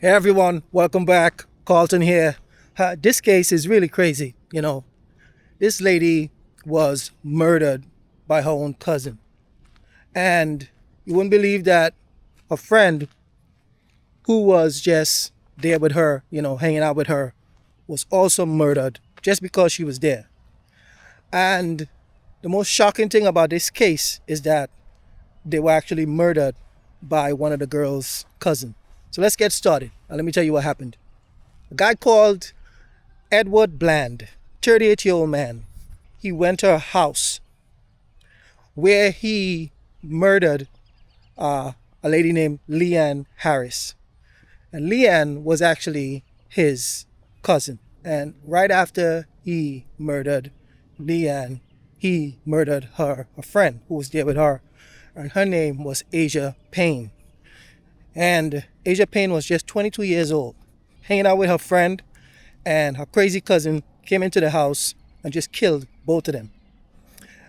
Hey everyone, welcome back. Carlton here. This case is really crazy. This lady was murdered by her own cousin. And you wouldn't believe that a friend who was just there with her, hanging out with her, was also murdered just because she was there. And the most shocking thing about this case is that they were actually murdered by one of the girl's cousin. So let's get started. And let me tell you what happened. A guy called Edward Bland, 38-year-old man. He went to a house where he murdered a lady named Leann Harris. And Leann was actually his cousin. And right after he murdered Leann, he murdered a friend who was there with her. And her name was Payne. And Payne was just 22 years old, hanging out with her friend, and her crazy cousin came into the house and just killed both of them.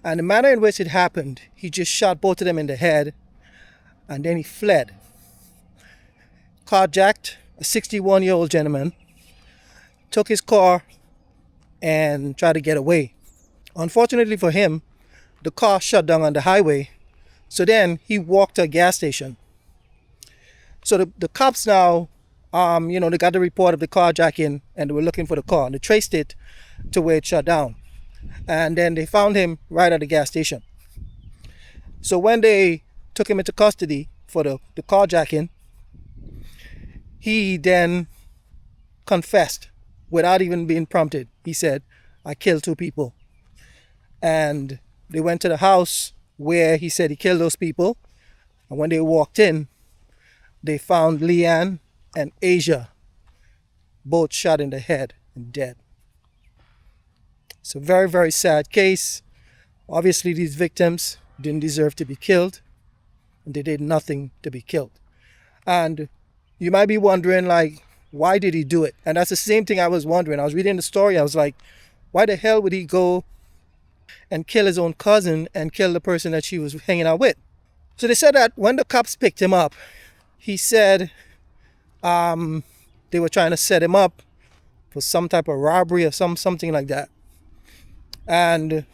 And the manner in which it happened, he just shot both of them in the head, and then he fled. Carjacked a 61-year-old gentleman, took his car, and tried to get away. Unfortunately for him, the car shut down on the highway, so then he walked to a gas station. So the cops now, they got the report of the carjacking and they were looking for the car. And they traced it to where it shut down. And then they found him right at the gas station. So when they took him into custody for the carjacking, he then confessed without even being prompted. He said, "I killed two people." And they went to the house where he said he killed those people. And when they walked in, they found Leann and Asia both shot in the head and dead. It's a very, very sad case. Obviously, these victims didn't deserve to be killed, and they did nothing to be killed. And you might be wondering, why did he do it? And that's the same thing I was wondering. I was reading the story. I was like, why the hell would he go and kill his own cousin and kill the person that she was hanging out with? So they said that when the cops picked him up, he said they were trying to set him up for some type of robbery or something like that. And,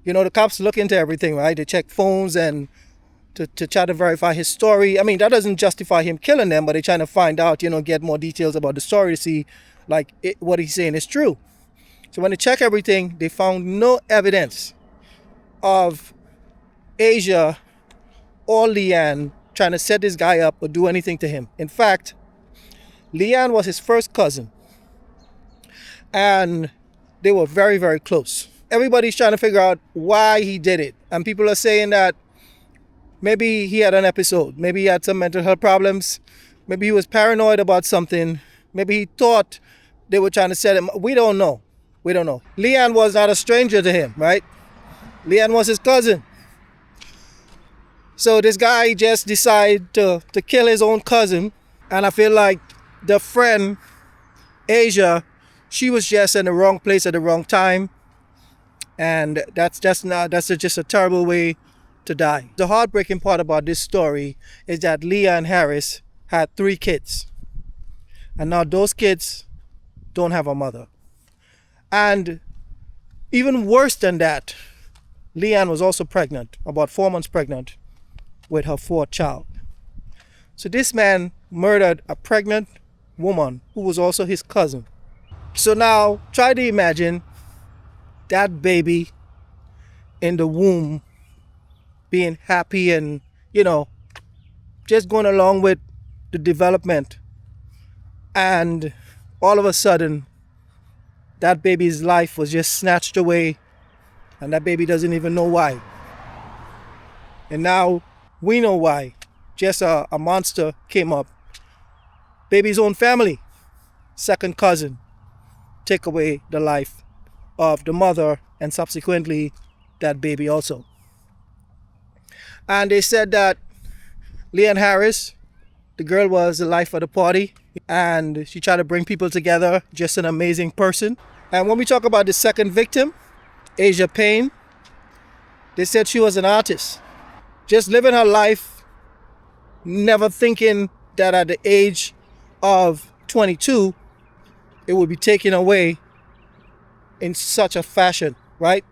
the cops look into everything, right? They check phones and to try to verify his story. I mean, that doesn't justify him killing them, but they're trying to find out, get more details about the story to see, what he's saying is true. So when they check everything, they found no evidence of Asia or Leann trying to set this guy up or do anything to him. In fact, Leann was his first cousin, and they were very, very close. Everybody's trying to figure out why he did it, and people are saying that maybe he had an episode, maybe he had some mental health problems, maybe he was paranoid about something, maybe he thought they were trying to set him up. We don't know. Leann was not a stranger to him, right? Leann was his cousin. So this guy just decided to kill his own cousin. And I feel like the friend, Asia, she was just in the wrong place at the wrong time. And that's just a terrible way to die. The heartbreaking part about this story is that Leann Harris had 3 kids. And now those kids don't have a mother. And even worse than that, Leann was also pregnant, about 4 months pregnant, with her 4th child. So this man murdered a pregnant woman who was also his cousin. So now try to imagine that baby in the womb being happy and, just going along with the development. And all of a sudden, that baby's life was just snatched away, and that baby doesn't even know why. And now we know why. Just a monster came up. Baby's own family, second cousin, take away the life of the mother and subsequently that baby also. And they said that Leann Harris, the girl, was the life of the party, and she tried to bring people together, just an amazing person. And when we talk about the second victim, Payne, they said she was an artist, just living her life, never thinking that at the age of 22, it would be taken away in such a fashion, right?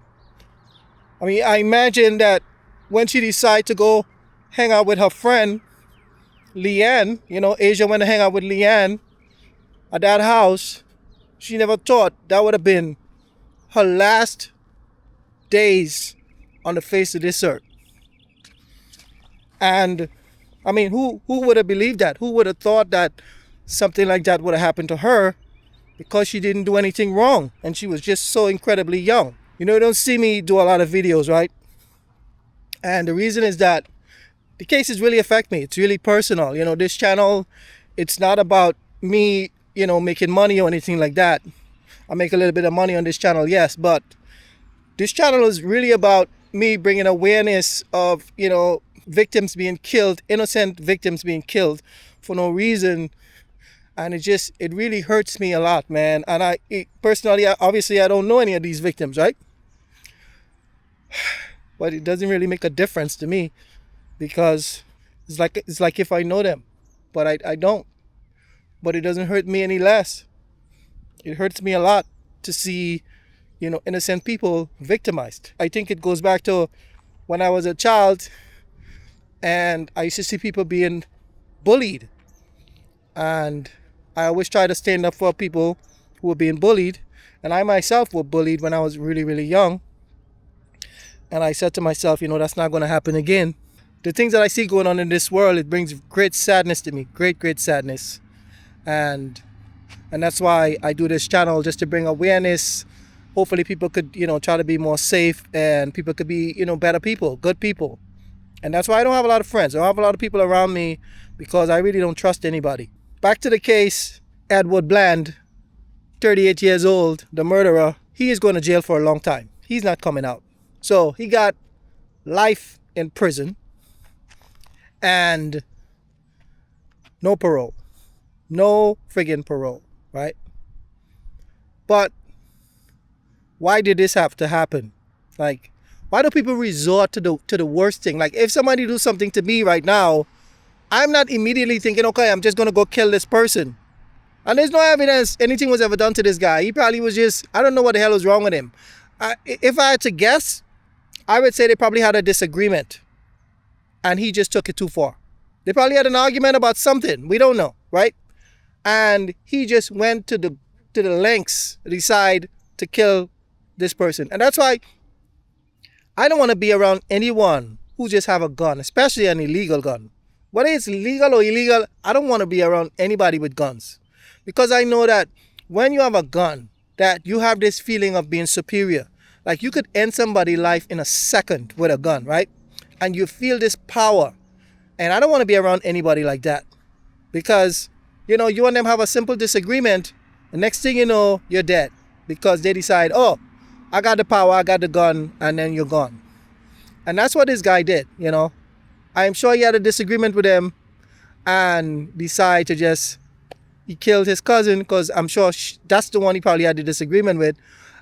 I mean, I imagine that when she decided to go hang out with her friend, Leann, Asia went to hang out with Leann at that house, she never thought that would have been her last days on the face of this earth. And I mean, who would have believed that? Who would have thought that something like that would have happened to her because she didn't do anything wrong and she was just so incredibly young? You don't see me do a lot of videos, right? And the reason is that the cases really affect me. It's really personal. This channel, it's not about me, making money or anything like that. I make a little bit of money on this channel, yes, but this channel is really about me bringing awareness of, victims being killed, innocent victims being killed for no reason. And it really hurts me a lot, man. And personally, obviously, I don't know any of these victims, right? But it doesn't really make a difference to me because it's like if I know them, but I don't. But it doesn't hurt me any less. It hurts me a lot to see, innocent people victimized. I think it goes back to when I was a child and I used to see people being bullied. And I always try to stand up for people who were being bullied. And I myself was bullied when I was really, really young. And I said to myself, that's not going to happen again. The things that I see going on in this world, it brings great sadness to me. Great, great sadness. And that's why I do this channel, just to bring awareness. Hopefully people could, try to be more safe and people could be, better people, good people. And that's why I don't have a lot of friends. I don't have a lot of people around me because I really don't trust anybody. Back to the case, Edward Bland, 38 years old, the murderer, he is going to jail for a long time. He's not coming out. So he got life in prison and no parole. No friggin' parole, right? But why did this have to happen? Like, why do people resort to the worst thing? Like, if somebody do something to me right now, I'm not immediately thinking, okay, I'm just going to go kill this person. And there's no evidence anything was ever done to this guy. He probably was just, I don't know what the hell was wrong with him. If I had to guess, I would say they probably had a disagreement. And he just took it too far. They probably had an argument about something. We don't know, right? And he just went to the lengths to decide to kill this person. And that's why I don't want to be around anyone who just have a gun, especially an illegal gun. Whether it's legal or illegal, I don't want to be around anybody with guns. Because I know that when you have a gun, that you have this feeling of being superior. Like you could end somebody's life in a second with a gun, right? And you feel this power. And I don't want to be around anybody like that. Because, you and them have a simple disagreement. The next thing you know, you're dead. Because they decide, oh, I got the power, I got the gun, and then you're gone. And that's what this guy did, I'm sure he had a disagreement with him and decided to he killed his cousin because I'm sure that's the one he probably had the disagreement with.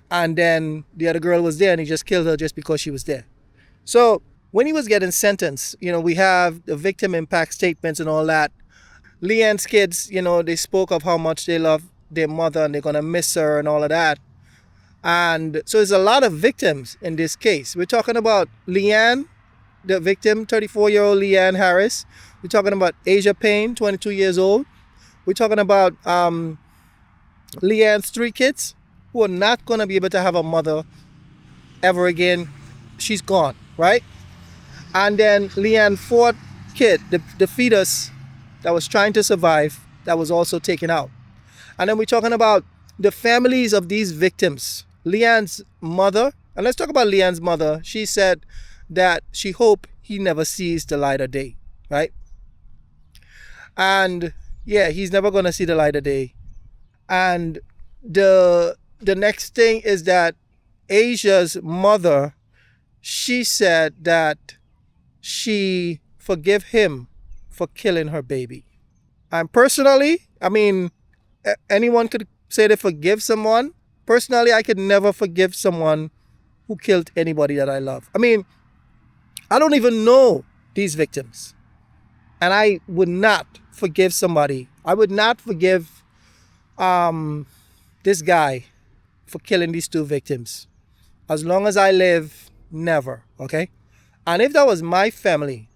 And then the other girl was there and he just killed her just because she was there. So when he was getting sentenced, we have the victim impact statements and all that. Leann's kids, they spoke of how much they love their mother and they're going to miss her and all of that. And so there's a lot of victims in this case. We're talking about Leann, the victim, 34-year-old Leann Harris. We're talking about Asia Payne, 22 years old. We're talking about Leann's 3 kids who are not going to be able to have a mother ever again. She's gone, right? And then Leann's 4th kid, the fetus that was trying to survive, that was also taken out. And then we're talking about the families of these victims. Leann's mother, and let's talk about Leann's mother. She said that she hoped he never sees the light of day, right? And yeah, he's never going to see the light of day. And the next thing is that Asia's mother, she said that she forgive him for killing her baby. And personally, anyone could say they forgive someone. Personally, I could never forgive someone who killed anybody that I love. I don't even know these victims. And I would not forgive somebody. I would not forgive um, this guy for killing these two victims. As long as I live, never. Okay? And if that was my family,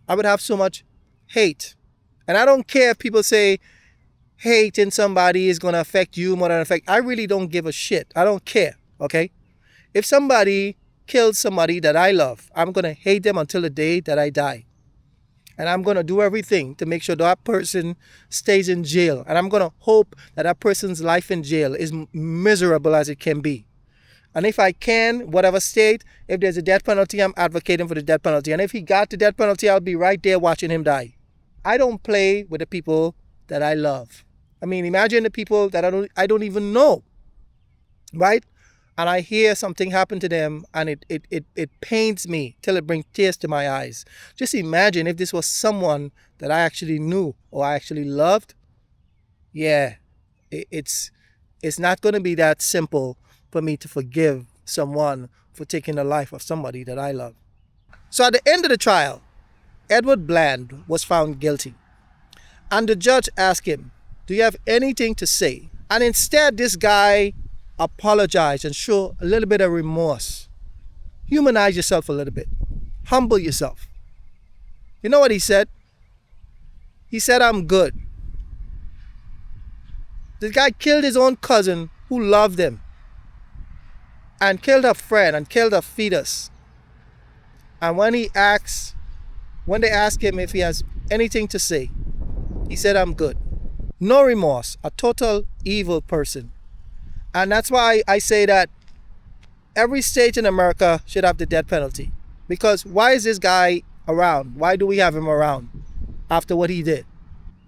I would have so much hate. And I don't care if people say hating somebody is going to affect you more than affect. I really don't give a shit. I don't care. Okay? If somebody kills somebody that I love, I'm going to hate them until the day that I die. And I'm going to do everything to make sure that person stays in jail. And I'm going to hope that that person's life in jail is miserable as it can be. And if I can, whatever state, if there's a death penalty, I'm advocating for the death penalty. And if he got the death penalty, I'll be right there watching him die. I don't play with the people that I love. I mean, imagine the people that I don't even know, right? And I hear something happen to them, and it pains me till it brings tears to my eyes. Just imagine if this was someone that I actually knew or I actually loved. Yeah, it's not going to be that simple for me to forgive someone for taking the life of somebody that I love. So at the end of the trial, Edward Bland was found guilty. And the judge asked him, "Do you have anything to say?" And instead, this guy apologized and showed a little bit of remorse. Humanize yourself a little bit. Humble yourself. You know what he said? He said, "I'm good." This guy killed his own cousin who loved him, and killed a friend, and killed a fetus. And when they asked him if he has anything to say, he said, "I'm good." No remorse, a total evil person. And that's why I say that every state in America should have the death penalty. Because why is this guy around? Why do we have him around after what he did?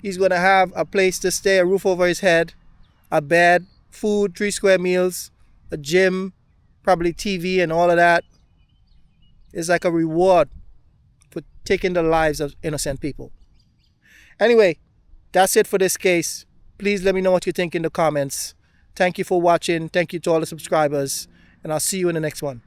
He's going to have a place to stay, a roof over his head, a bed, food, 3 square meals, a gym, probably TV and all of that. It's like a reward for taking the lives of innocent people. Anyway, that's it for this case. Please let me know what you think in the comments. Thank you for watching. Thank you to all the subscribers. And I'll see you in the next one.